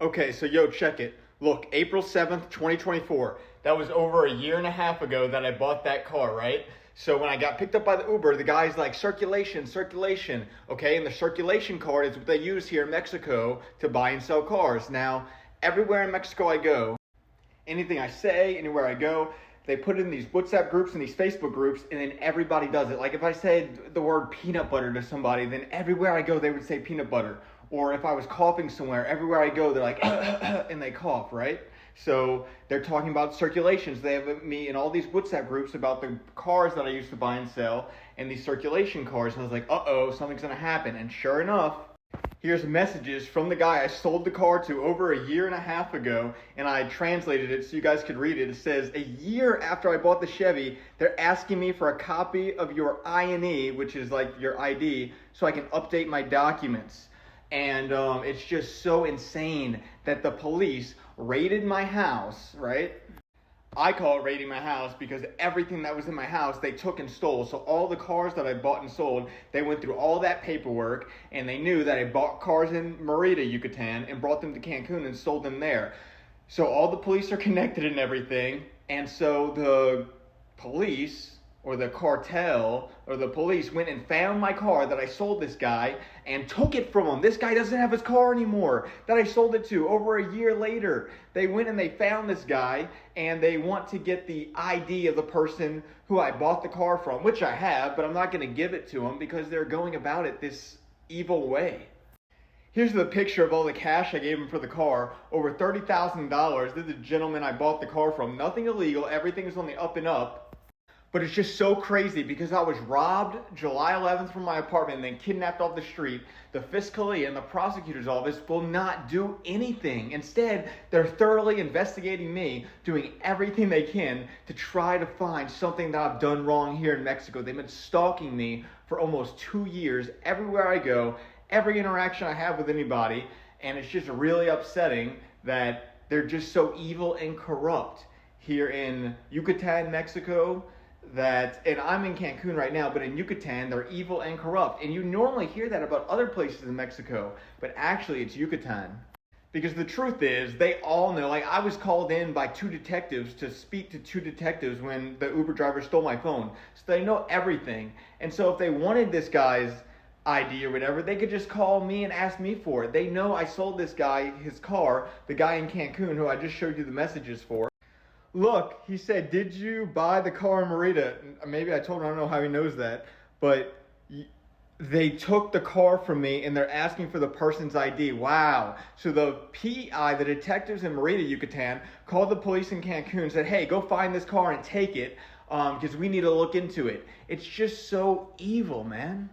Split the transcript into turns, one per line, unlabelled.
Okay, so yo, check it. Look, April 7th, 2024. That was over a year and a half ago that I bought that car, right? So when I got picked up by the Uber, the guy's like, circulation, circulation. Okay, and the circulation card is what they use here in Mexico to buy and sell cars. Now, everywhere in Mexico I go, anything I say, anywhere I go, they put it in these WhatsApp groups and these Facebook groups, and then everybody does it. Like if I said the word peanut butter to somebody, then everywhere I go, they would say peanut butter. Or if I was coughing somewhere, everywhere I go, they're like, and they cough, right? So they're talking about circulations. They have me in all these WhatsApp groups about the cars that I used to buy and sell and these circulation cars. And I was like, uh-oh, something's going to happen. And sure enough, here's messages from the guy I sold the car to over a year and a half ago, and I translated it so you guys could read it. It says, a year after I bought the Chevy, they're asking me for a copy of your INE, which is like your ID, so I can update my documents. And it's just so insane that the police raided my house, right? I call it raiding my house because everything that was in my house they took and stole. So all the cars that I bought and sold, they went through all that paperwork, and they knew that I bought cars in Mérida, Yucatan, and brought them to Cancun and sold them there. So all the police are connected and everything, and so the police or the cartel or the police went and found my car that I sold this guy and took it from him. This guy doesn't have his car anymore that I sold it to over a year later. They went and they found this guy, and they want to get the ID of the person who I bought the car from, which I have, but I'm not going to give it to them because they're going about it this evil way. Here's the picture of all the cash I gave him for the car, over $30,000. This is the gentleman I bought the car from. Nothing illegal, everything is on the up and up. But it's just so crazy because I was robbed July 11th from my apartment and then kidnapped off the street. The Fiscalia and the prosecutor's office will not do anything. Instead, they're thoroughly investigating me, doing everything they can to try to find something that I've done wrong here in Mexico. They've been stalking me for almost 2 years, everywhere I go, every interaction I have with anybody. And it's just really upsetting that they're just so evil and corrupt here in Yucatan, Mexico. And I'm in Cancun right now, but in Yucatan, they're evil and corrupt. And you normally hear that about other places in Mexico, but actually it's Yucatan. Because the truth is, they all know, like I was called in by 2 detectives to speak to 2 detectives when the Uber driver stole my phone. So they know everything. And so if they wanted this guy's ID or whatever, they could just call me and ask me for it. They know I sold this guy his car, the guy in Cancun who I just showed you the messages for. Look, he said, did you buy the car in Mérida? Maybe I told him, I don't know how he knows that, but they took the car from me and they're asking for the person's ID. Wow. So the PI, the detectives in Mérida, Yucatan, called the police in Cancun and said, hey, go find this car and take it because we need to look into it. It's just so evil, man.